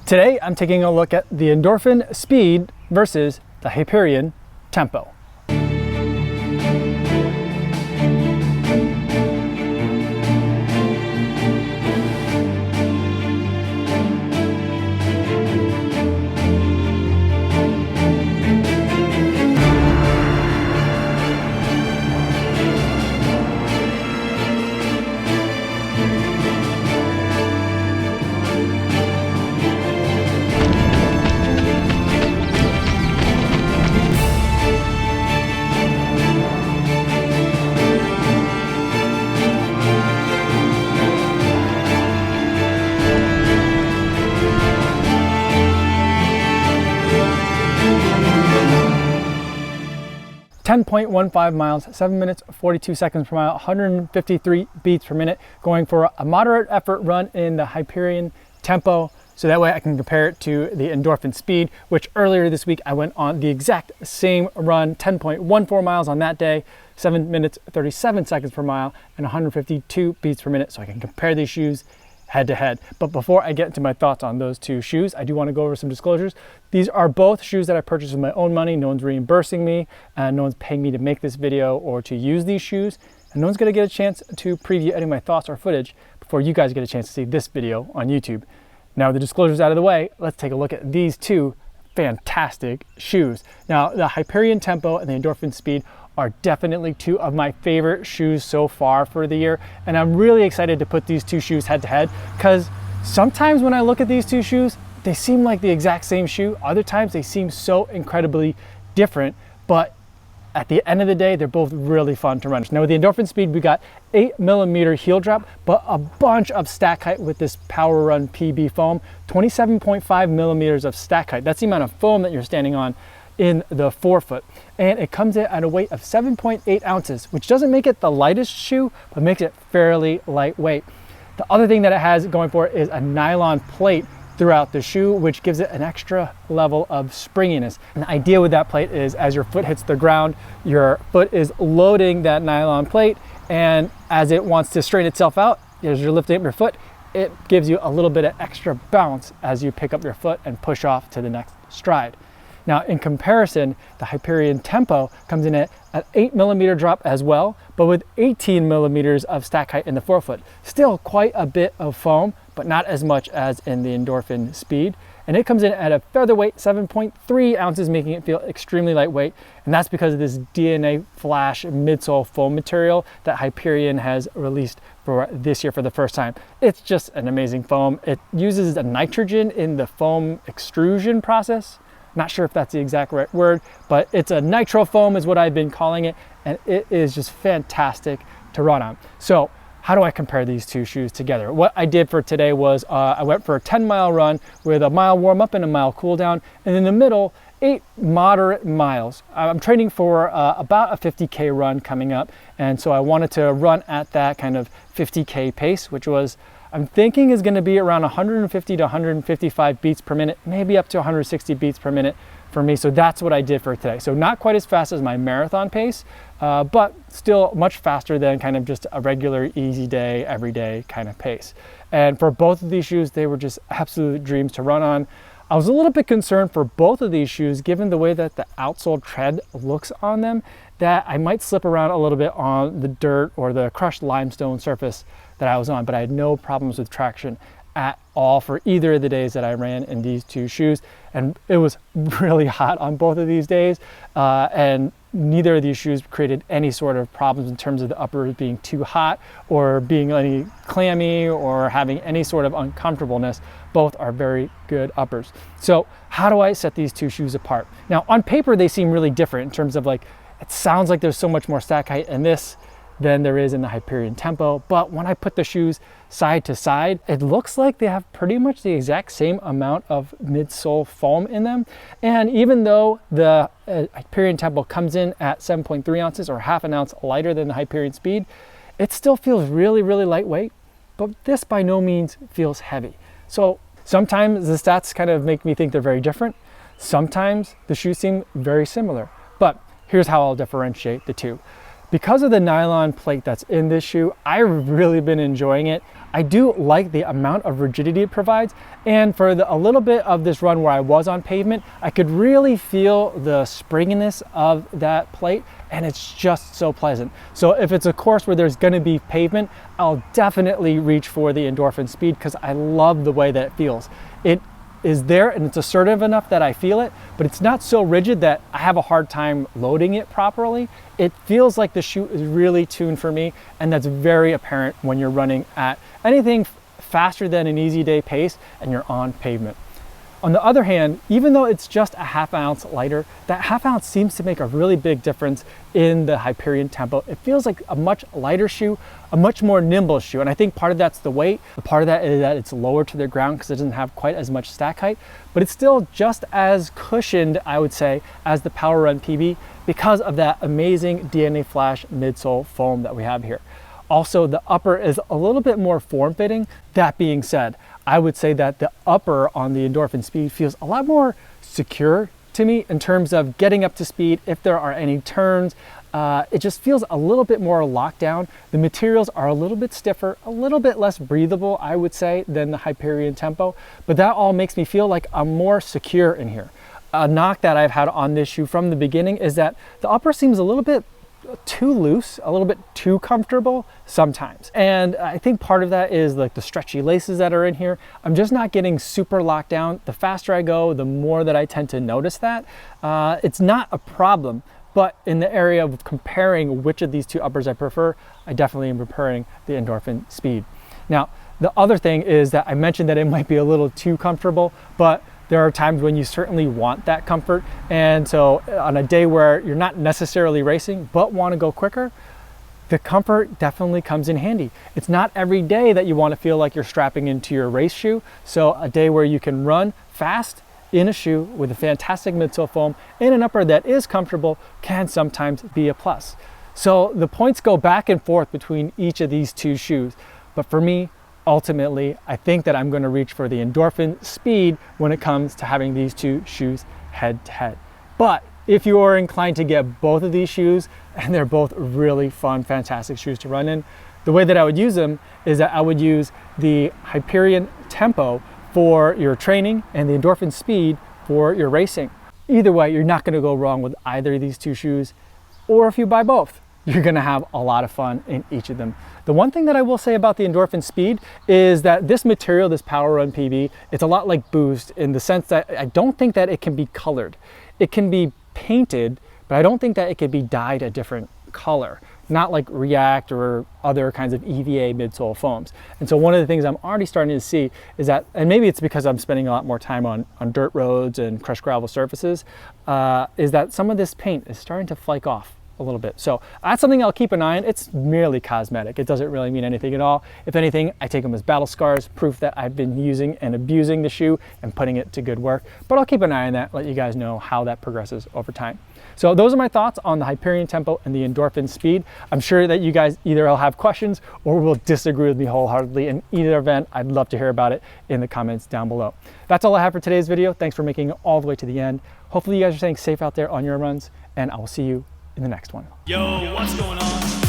Today, I'm taking a look at the Endorphin Speed versus the Hyperion Tempo. 10.15 miles, 7 minutes, 42 seconds per mile, 153 beats per minute, going for a moderate effort run in the Hyperion Tempo. So that way I can compare it to the Endorphin Speed, which earlier this week I went on the exact same run, 10.14 miles on that day, 7 minutes, 37 seconds per mile, and 152 beats per minute. So I can compare these shoes head to head. But before I get into my thoughts on those two shoes, I do want to go over some disclosures. These are both shoes that I purchased with my own money. No one's reimbursing me, and no one's paying me to make this video or to use these shoes. And no one's going to get a chance to preview any of my thoughts or footage before you guys get a chance to see this video on YouTube. Now the disclosures out of the way, let's take a look at these two fantastic shoes. Now the Hyperion Tempo and the Endorphin Speed are definitely two of my favorite shoes so far for the year. And I'm really excited to put these two shoes head to head, because sometimes when I look at these two shoes, they seem like the exact same shoe. Other times they seem so incredibly different, but at the end of the day, they're both really fun to run. Now with the Endorphin Speed, we got 8mm heel drop, but a bunch of stack height with this Power Run PB foam, 27.5mm of stack height. That's the amount of foam that you're standing on in the forefoot. And it comes in at a weight of 7.8 ounces, which doesn't make it the lightest shoe, but makes it fairly lightweight. The other thing that it has going for it is a nylon plate throughout the shoe, which gives it an extra level of springiness. And the idea with that plate is as your foot hits the ground, your foot is loading that nylon plate, and as it wants to straighten itself out, as you're lifting up your foot, it gives you a little bit of extra bounce as you pick up your foot and push off to the next stride. Now, in comparison, the Hyperion Tempo comes in at an 8mm drop as well, but with 18mm of stack height in the forefoot. Still quite a bit of foam, but not as much as in the Endorphin Speed. And it comes in at a featherweight 7.3 ounces, making it feel extremely lightweight. And that's because of this DNA Flash midsole foam material that Hyperion has released for this year for the first time. It's just an amazing foam. It uses a nitrogen in the foam extrusion process. Not sure if that's the exact right word, but it's a nitro foam is what I've been calling it, and it is just fantastic to run on. So how do I compare these two shoes together? What I did for today was I went for a 10-mile run with a mile warm up and a mile cool down, and in the middle, 8 moderate miles. I'm training for about a 50K run coming up, and so I wanted to run at that kind of 50K pace, which was, I'm thinking is going to be around 150 to 155 beats per minute, maybe up to 160 beats per minute for me. So that's what I did for today. So not quite as fast as my marathon pace, but still much faster than kind of just a regular easy day, everyday kind of pace. And for both of these shoes, they were just absolute dreams to run on. I was a little bit concerned for both of these shoes, given the way that the outsole tread looks on them, that I might slip around a little bit on the dirt or the crushed limestone surface that I was on, but I had no problems with traction at all for either of the days that I ran in these two shoes. And it was really hot on both of these days, and neither of these shoes created any sort of problems in terms of the uppers being too hot or being any clammy or having any sort of uncomfortableness. Both are very good uppers. So how do I set these two shoes apart? Now on paper, they seem really different in terms of like, it sounds like there's so much more stack height in this than there is in the Hyperion Tempo. But when I put the shoes side to side, it looks like they have pretty much the exact same amount of midsole foam in them. And even though the Hyperion Tempo comes in at 7.3 ounces or half an ounce lighter than the Hyperion Speed, it still feels really, really lightweight, but this by no means feels heavy. So sometimes the stats kind of make me think they're very different. Sometimes the shoes seem very similar, but here's how I'll differentiate the two. Because of the nylon plate that's in this shoe, I've really been enjoying it. I do like the amount of rigidity it provides, and for a little bit of this run where I was on pavement, I could really feel the springiness of that plate, and it's just so pleasant. So if it's a course where there's gonna be pavement, I'll definitely reach for the Endorphin Speed because I love the way that it feels. It is there and it's assertive enough that I feel it, but it's not so rigid that I have a hard time loading it properly. It feels like the shoe is really tuned for me, and that's very apparent when you're running at anything faster than an easy day pace and you're on pavement. On the other hand, even though it's just a ½ ounce lighter, that ½ ounce seems to make a really big difference in the Hyperion Tempo. It feels like a much lighter shoe, a much more nimble shoe. And I think part of that's the weight. Part of that is that it's lower to the ground because it doesn't have quite as much stack height, but it's still just as cushioned, I would say, as the Power Run PB because of that amazing DNA Flash midsole foam that we have here. Also, the upper is a little bit more form-fitting. That being said, I would say that the upper on the Endorphin Speed feels a lot more secure to me in terms of getting up to speed if there are any turns. It just feels a little bit more locked down. The materials are a little bit stiffer, a little bit less breathable, I would say, than the Hyperion Tempo, but that all makes me feel like I'm more secure in here. A knock that I've had on this shoe from the beginning is that the upper seems a little bit too loose, a little bit too comfortable sometimes. And I think part of that is like the stretchy laces that are in here. I'm just not getting super locked down. The faster I go, the more that I tend to notice that. It's not a problem, but in the area of comparing which of these two uppers I prefer, I definitely am preferring the Endorphin Speed. Now, the other thing is that I mentioned that it might be a little too comfortable, but there are times when you certainly want that comfort. And so on a day where you're not necessarily racing, but want to go quicker, the comfort definitely comes in handy. It's not every day that you want to feel like you're strapping into your race shoe. So a day where you can run fast in a shoe with a fantastic midsole foam and an upper that is comfortable can sometimes be a plus. So the points go back and forth between each of these two shoes. But for me, ultimately, I think that I'm going to reach for the Endorphin Speed when it comes to having these two shoes head to head. But if you are inclined to get both of these shoes, and they're both really fun, fantastic shoes to run in, the way that I would use them is that I would use the Hyperion Tempo for your training and the Endorphin Speed for your racing. Either way, you're not going to go wrong with either of these two shoes, or if you buy both, you're gonna have a lot of fun in each of them. The one thing that I will say about the Endorphin Speed is that this material, this Power Run PB, it's a lot like Boost in the sense that I don't think that it can be colored. It can be painted, but I don't think that it can be dyed a different color, not like React or other kinds of EVA midsole foams. And so one of the things I'm already starting to see is that, and maybe it's because I'm spending a lot more time on dirt roads and crushed gravel surfaces, is that some of this paint is starting to flake off a little bit. So that's something I'll keep an eye on. It's merely cosmetic. It doesn't really mean anything at all. If anything, I take them as battle scars, proof that I've been using and abusing the shoe and putting it to good work. But I'll keep an eye on that, let you guys know how that progresses over time. So those are my thoughts on the Hyperion Tempo and the Endorphin Speed. I'm sure that you guys either will have questions or will disagree with me wholeheartedly. In either event, I'd love to hear about it in the comments down below. That's all I have for today's video. Thanks for making it all the way to the end. Hopefully you guys are staying safe out there on your runs, and I will see you in the next one. Yo, what's going on?